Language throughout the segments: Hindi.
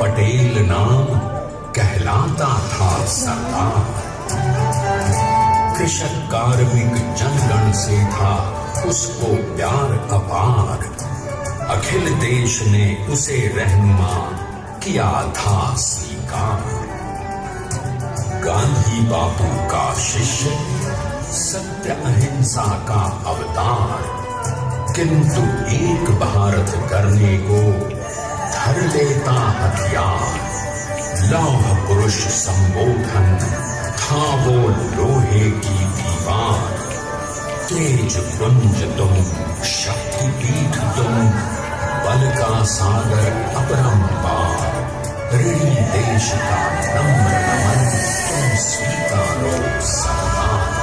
पटेल नाम कहलाता था सरदार। कृषक कार्मिक जनगण से था उसको प्यार अपार। अखिल देश ने उसे रहनुमा किया था स्वीकार। गांधी बापू का शिष्य, सत्य अहिंसा का अवतार, किंतु एक भारत करने को धर लेता हथियार। लौह पुरुष संबोधन था वो लोहे की दीवार। तेज पुंज तुम, शक्ति पीठ तुम, बल का सागर अपरंपार। ऋणी देश का नम्र नमन तुम स्वीकारो सरदार।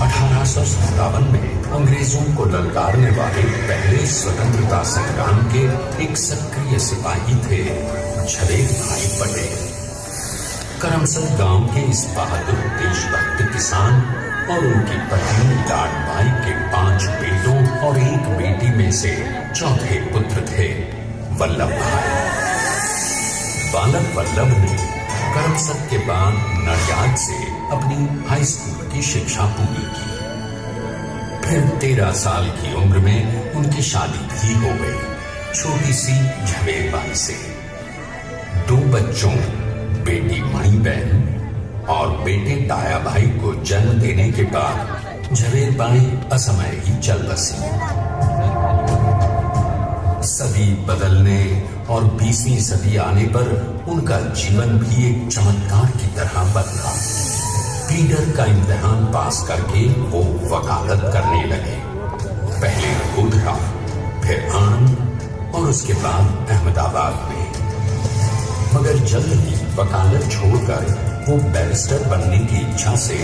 1857 में अंग्रेजों को ललकारने वाले पहले स्वतंत्रता संग्राम के एक सक्रिय सिपाही थे झवेर भाई पटेल। करमसद गांव के इस बहादुर देशभक्त किसान और उनकी पत्नी लाडबाई के 5 बेटों और 1 बेटी में से चौथे पुत्र थे वल्लभ भाई। बालक वल्लभ ने करमसद के बाद नडियाद से अपनी हाई स्कूल की शिक्षा पूरी की। फिर 13 साल की उम्र में उनकी शादी भी हो गई छोटी सी झवेर बाई से। 2 बच्चों, बेटी मणिबेन और बेटे ताया भाई को जन्म देने के बाद झवेर बाई असमय ही चल बसी। सदी बदलने और 20वीं सदी आने पर उनका जीवन भी एक चमत्कार की तरह बदला। पीडर का इम्तिहान पास करके वो वकालत करने लगे। पहले गोधरा, फिर आणंद और उसके बाद अहमदाबाद में। मगर जल्द ही वकालत छोड़कर वो बैरिस्टर बनने की इच्छा से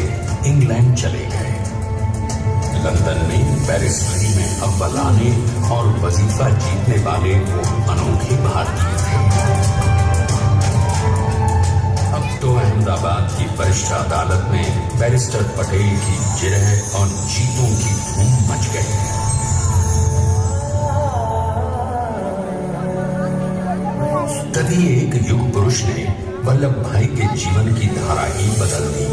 इंग्लैंड चले गए। लंदन में बैरिस्टरी में अव्वल आने और वजीफा जीतने वाले वो अनोखे भारतीय थे। अब तो अहमदाबाद की वरिष्ठ अदालत में बैरिस्टर पटेल की जिरह और जीतों की धूम मच गई। तभी एक युग पुरुष ने वल्लभ भाई के जीवन की धारा ही बदल दी।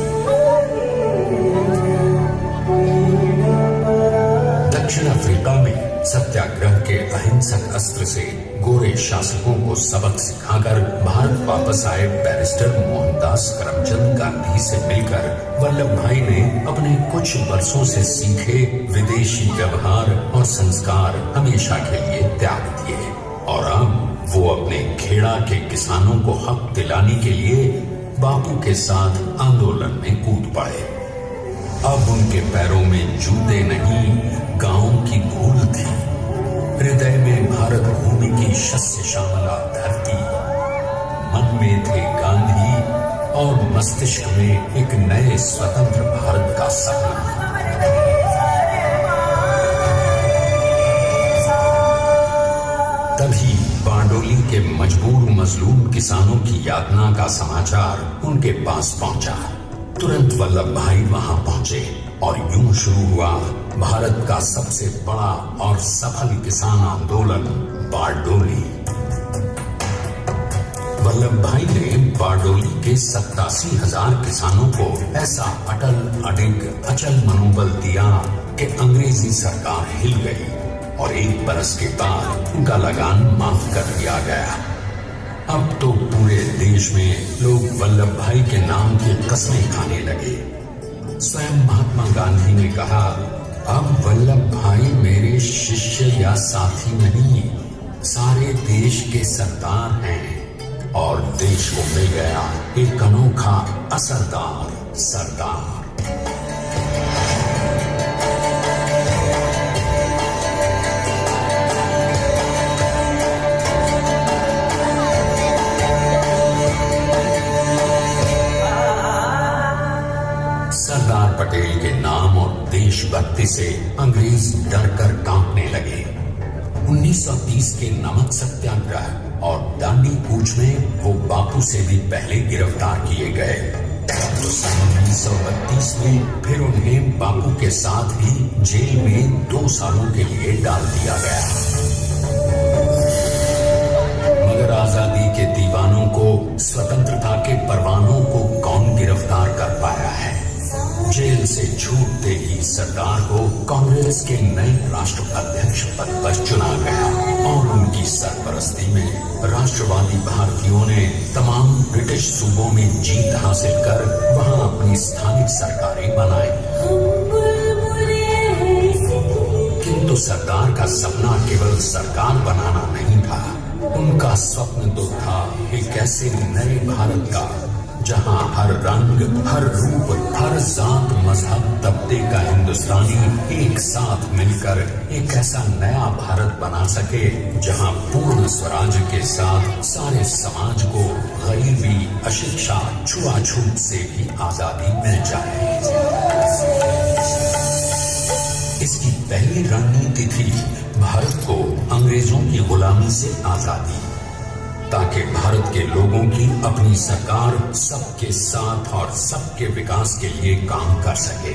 दक्षिण अफ्रीका में सत्याग्रह के अहिंसक अस्त्र से गोरे शासकों को सबक सिखाकर भारत वापस आए बैरिस्टर मोहनदास करमचंद गांधी से मिलकर वल्लभ भाई ने अपने कुछ वर्षों से सीखे विदेशी व्यवहार और संस्कार हमेशा के लिए त्याग दिए और अब वो अपने खेड़ा के किसानों को हक दिलाने के लिए बापू के साथ आंदोलन में कूद पड़े। अब उनके पैरों में जूते नहीं, गांव की धूल थी। हृदय में भारत भूमि की शस्य श्यामला धरती। मन में थे गांधी और मस्तिष्क में एक नए स्वतंत्र भारत का सपना। तभी बारडोली के मजबूर मजलूम किसानों की यातना का समाचार उनके पास पहुंचा। तुरंत वल्लभ भाई वहां पहुंचे और यूं शुरू हुआ भारत का सबसे बड़ा और सफल किसान आंदोलन बारडोली। वल्लभ भाई ने बारडोली के 87,000 किसानों को ऐसा अटल अडिग अचल मनोबल दिया कि अंग्रेजी सरकार हिल गई और 1 बरस के बाद उनका लगान माफ कर दिया गया। अब तो पूरे देश में लोग वल्लभ भाई के नाम की कस्में खाने लगे। स्वयं महात्मा गांधी ने कहा, अब वल्लभ भाई मेरे शिष्य या साथी नहीं, सारे देश के सरदार हैं और देश को मिल गया एक अनोखा असरदार सरदार। सरदार पटेल के नाम और देशभक्ति से अंग्रेज डरकर कांपने लगे। 1930 के नमक सत्याग्रह और दांडी कूच में वो बापू से भी पहले गिरफ्तार किए गए तो सन 1932 में फिर उन्हें बापू के साथ ही जेल में 2 सालों के लिए डाल दिया गया। मगर आजादी के दीवानों को, स्वतंत्रता के परवानों को कौन गिरफ्तार कर पाया है? जेल से छूटते ही सरदार को कांग्रेस के नए राष्ट्राध्यक्ष पद पर चुना गया और उनकी सरपरस्ती में राष्ट्रवादी भारतीयों ने तमाम ब्रिटिश सूबों में जीत हासिल कर वहां अपनी स्थानिक सरकारें बनाई। किंतु सरदार का सपना केवल सरकार बनाना नहीं था। उनका स्वप्न तो था एक ऐसे नए भारत का जहां हर रंग, हर रूप, हर जात, मजहब, तबके का हिंदुस्तानी एक साथ मिलकर एक ऐसा नया भारत बना सके जहां पूर्ण स्वराज के साथ सारे समाज को गरीबी, अशिक्षा, छुआछूत से भी आजादी मिल जाए। इसकी पहली रणनीति थी भारत को अंग्रेजों की गुलामी से आजादी, ताकि भारत के लोगों की अपनी सरकार सबके साथ और सबके विकास के लिए काम कर सके।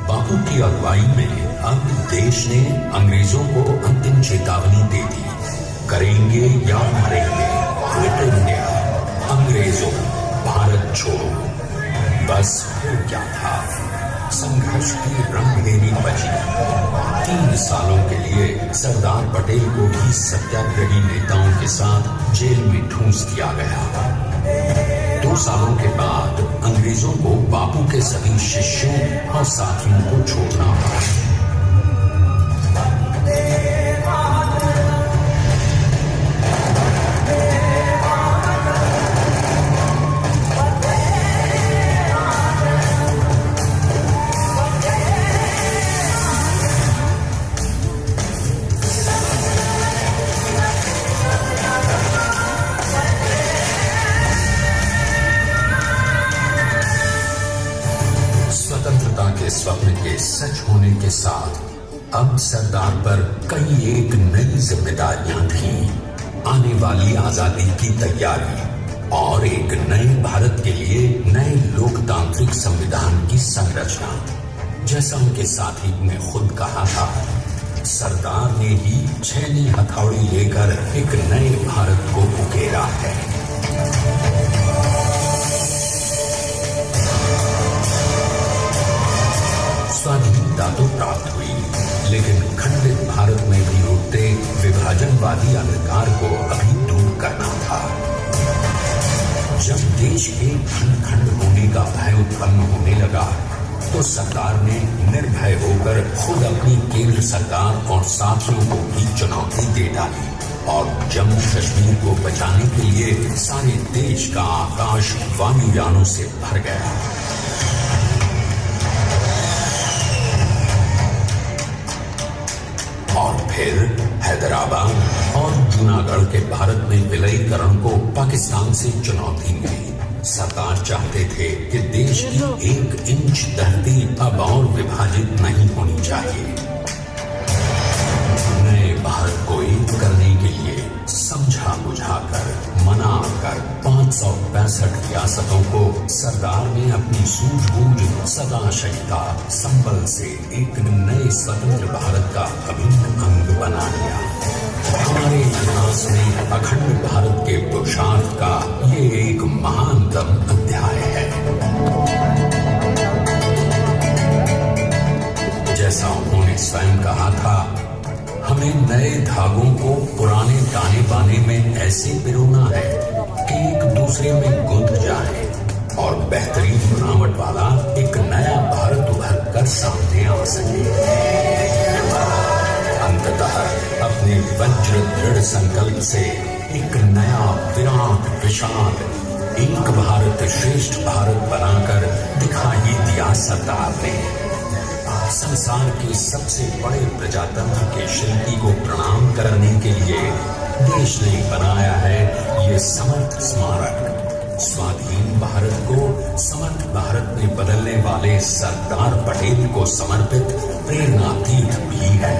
बापू की अगुवाई में अब देश ने अंग्रेजों को अंतिम चेतावनी दे दी, करेंगे या मरेंगे, क्विट इंडिया, अंग्रेजों, भारत छोड़ो। बस फिर क्या था, संघर्ष की रणभेरी बची। 3 सालों के लिए सरदार पटेल को भी सत्याग्रही नेताओं के साथ जेल में ठूंस दिया गया। 2 सालों के बाद अंग्रेजों को बापू के सभी शिष्यों और साथियों को छोड़ना पड़ा। स्वप्न के सच होने के साथ अब सरदार पर कई एक नई जिम्मेदारियां थी। आने वाली आजादी की तैयारी और एक नए भारत के लिए नए लोकतांत्रिक संविधान की संरचना। जैसा उनके साथी ने खुद कहा था, सरदार ने ही छेनी हथौड़ी लेकर एक नए भारत को उकेरा है। स्वाधीनता तो प्राप्त हुई, लेकिन खंडित भारत में भी उठते विभाजनवादी अंधकार को अभी दूर करना था। जब देश के खंड खंड होने का भय उत्पन्न होने लगा, तो सरकार ने निर्भय होकर खुद अपनी केंद्र सरकार और साथियों को भी चुनौती दे डाली और जम्मू कश्मीर को बचाने के लिए सारे देश का आकाश वायुयानों से भर गया। और फिर हैदराबाद और जूनागढ़ के भारत में विलयीकरण को पाकिस्तान से चुनौती मिली। सरकार चाहते थे कि देश की 1 इंच धरती अब और विभाजित नहीं होनी चाहिए। नए भारत को एक करने के लिए समझा बुझाकर, मना कर 565 रियासतों को सरदार ने अपनी सूझबूझ, सदाशयता, संबल से एक नए स्वतंत्र भारत का अभिन्न अंग बना लिया। हमारे इतिहास में अखंड भारत के पुरुषार्थ का ये एक महानतम अध्याय है। जैसा उन्होंने स्वयं कहा था, हमें नए धागों को पुराने ताने बाने में ऐसे पिरोना है कि एक दूसरे में गुंथ जाए और बेहतरीन बनावट वाला एक नया भारत उभर कर सामने आ सके। अंततः अपने वज्र दृढ़ संकल्प से एक नया विराट विशाल एक भारत श्रेष्ठ भारत बनाकर दिखा ही दिया सरदार ने। संसार के सबसे बड़े प्रजातंत्र के शिल्पी को प्रणाम करने के लिए देश ने बनाया है ये समर्थ स्मारक। स्वाधीन भारत को समर्थ भारत में बदलने वाले सरदार पटेल को समर्पित प्रेरणा तीर्थ भी है।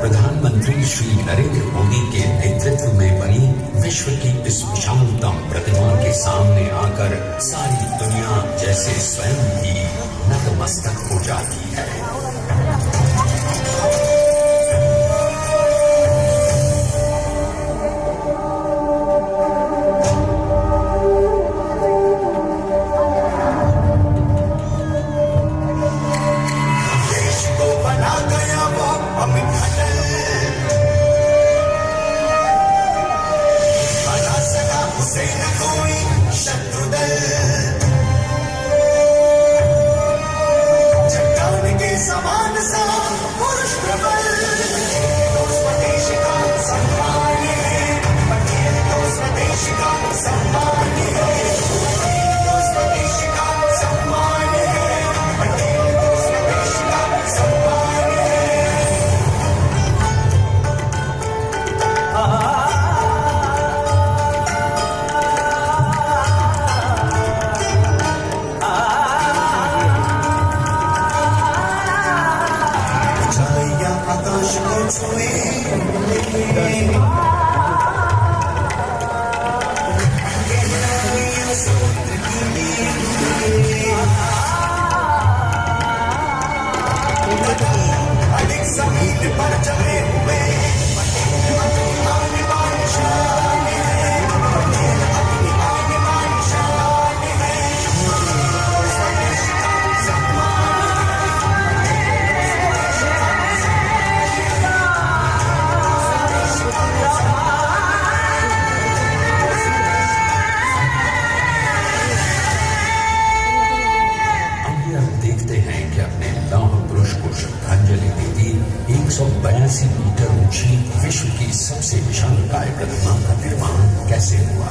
प्रधानमंत्री श्री नरेंद्र मोदी के नेतृत्व में बनी विश्व की इस विशालतम प्रतिमा के सामने आकर सारी दुनिया जैसे स्वयं ही नतमस्तक हो जाती है। मीटर ऊंची विश्व की सबसे विशालकाय प्रतिमा का निर्माण कैसे हुआ।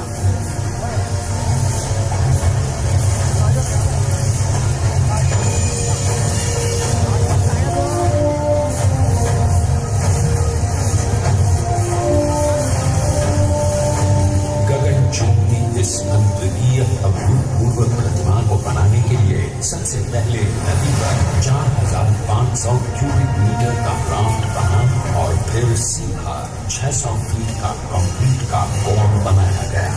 गगनचुंबी इस अद्वितीय अभूतपूर्व प्रतिमा को बनाने के लिए सबसे पहले नदी पर 4,500 क्यूबिक मीटर का राफ्ट बना और फिर सीधा 600 फीट का कंक्रीट का कोर बनाया गया।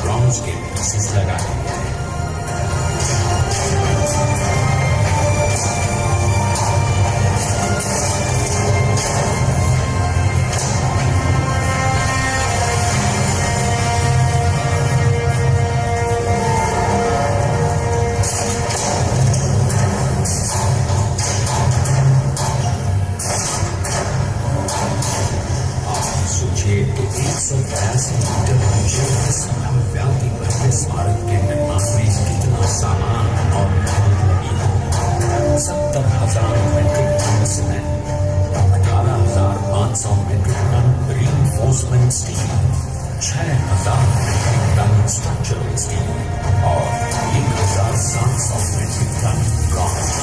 ब्रॉन्ज के पीसेस लगाए गए हैं। सोचिए कि 182 मीटर ऊंचे इस भव्याति भव्य स्मारक के निर्माण में कितना सामान और मेहनत लगी है। 70,000 metric ton cement, 18,500 metric ton reinforcement steel, 6,000 metric ton structural steel और 1,700 मीट्रिक टन ब्रॉन्ज।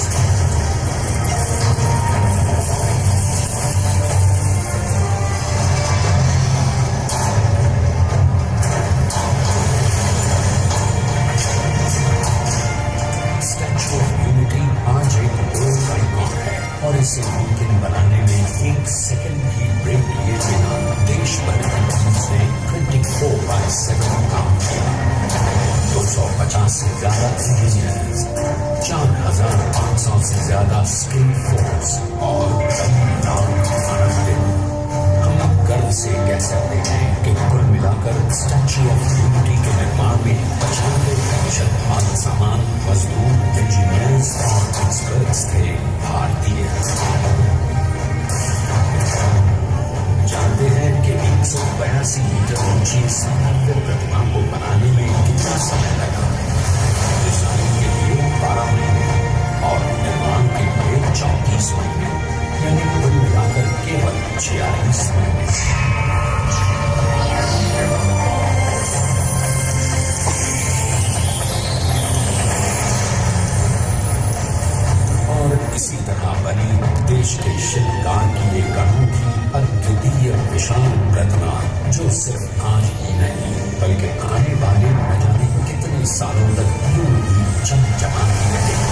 इसे मुमकिन बनाने में 1 सेकंड की ब्रेक लिए बिना देश भर की टीम्स ने 24/7 काम किया। 250 से ज्यादा इंजीनियर्स, 4,500 से ज्यादा स्किल फोर्स और हम गर्व से कह सकते हैं कि कुल मिलाकर स्टैच्यू ऑफ यूनिटी के निर्माण में 95% महान मजदूर, इंजीनियर्स और एक्सपर्ट्स थे भारतीय। जानते हैं कि 182 मीटर ऊंची इस भव्य प्रतिमा को बनाने में कितना समय लगा? डिजाइन के लिए 12 महीने और निर्माण के लिए 34 महीने, यानी कुल मिलाकर केवल 46 महीने। इसी तरह बनी देश के शिल्पकार की एक अनूठी अद्वितीय विशाल प्रतिमा, जो सिर्फ आज ही नहीं बल्कि आने वाले न जाने कितने सालों तक यूं ही चमचमाती रहेगी।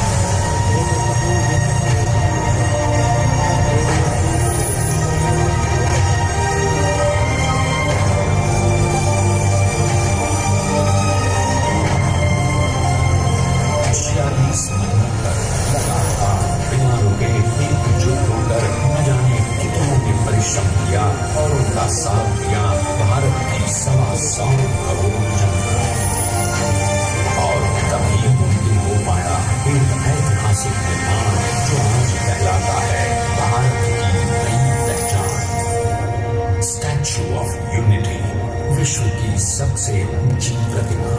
और उनका साथ दिया भारत की 125 करोड़ जनता, और तभी मुमकिन हो पाया एक ऐतिहासिक निर्माण जो आज कहलाता है भारत की नई पहचान। स्टैच्यू ऑफ यूनिटी, विश्व की सबसे ऊंची प्रतिमा।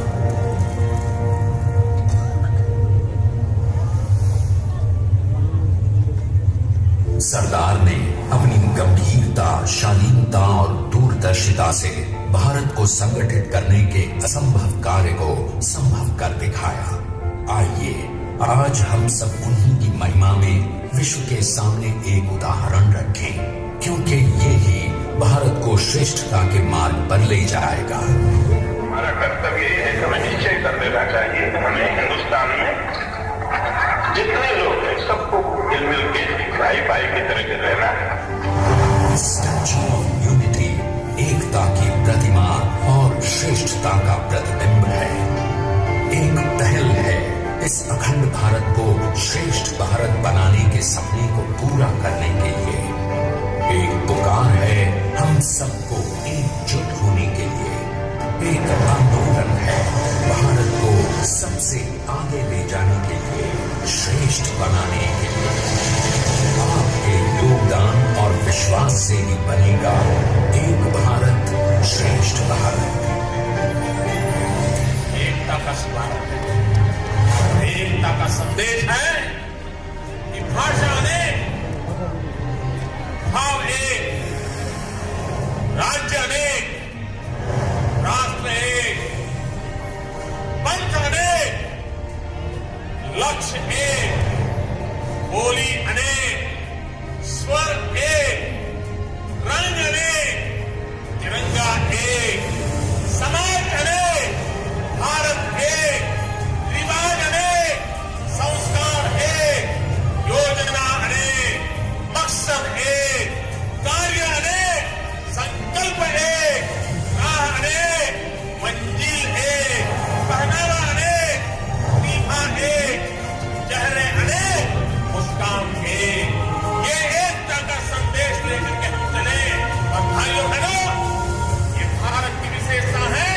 सरदार ने अपनी गंभीरता, शालीनता और दूरदर्शिता से भारत को संगठित करने के असंभव कार्य को संभव कर दिखाया। आइए आज हम सब उन्हीं की महिमा में विश्व के सामने एक उदाहरण रखें, क्योंकि ये ही भारत को श्रेष्ठता के मार्ग पर ले जाएगा। हमारा कर्तव्य ये है कि हमें निश्चय कर देना चाहिए कि हमें हिंदुस्तान में जितने लोग हैं सबको मिल मिल के भाई भाई की तरह से रहना है। स्टैच्यू ऑफ यूनिटी एकता की प्रतिमा और श्रेष्ठता का प्रतिबिंब है। एक पहल है इस अखंड भारत को श्रेष्ठ भारत बनाने के सपने को पूरा करने के लिए। एक पुकार है हम सबको एकजुट होने के लिए। एक आंदोलन है भारत को सबसे आगे ले जाने के लिए, श्रेष्ठ बनाने के लिए। आपके योगदान और विश्वास से ही बनेगा एक भारत श्रेष्ठ भारत। एकता का स्वागत है, एकता का संदेश है कि भाषा अनेक, भाव एक, राज्य अनेक, राष्ट्र एक, पंथ अनेक, लक्ष्य एक, बोली अनेक, स्वर एक, रंग अनेक, तिरंगा एक, समाज अनेक, भारत एक, रिवाज अनेक, संस्कार एक, योजना अनेक, मकसद एक, कार्य अनेक, संकल्प एक, राह अनेक, मंजिल एक, पहनावा अनेक, सीमा एक, चेहरे अनेक, मुस्कान एक। ये एकता का संदेश लेकर के हम चले। और भाइयों बहनों, ये भारत की विशेषता है,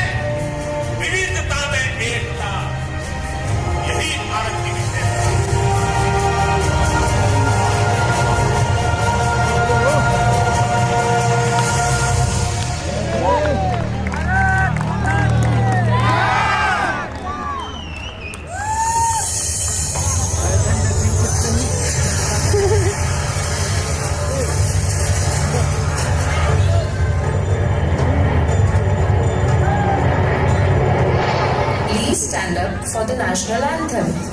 विविधता में एकता। यही भारत की विशेषता है। For the national anthem.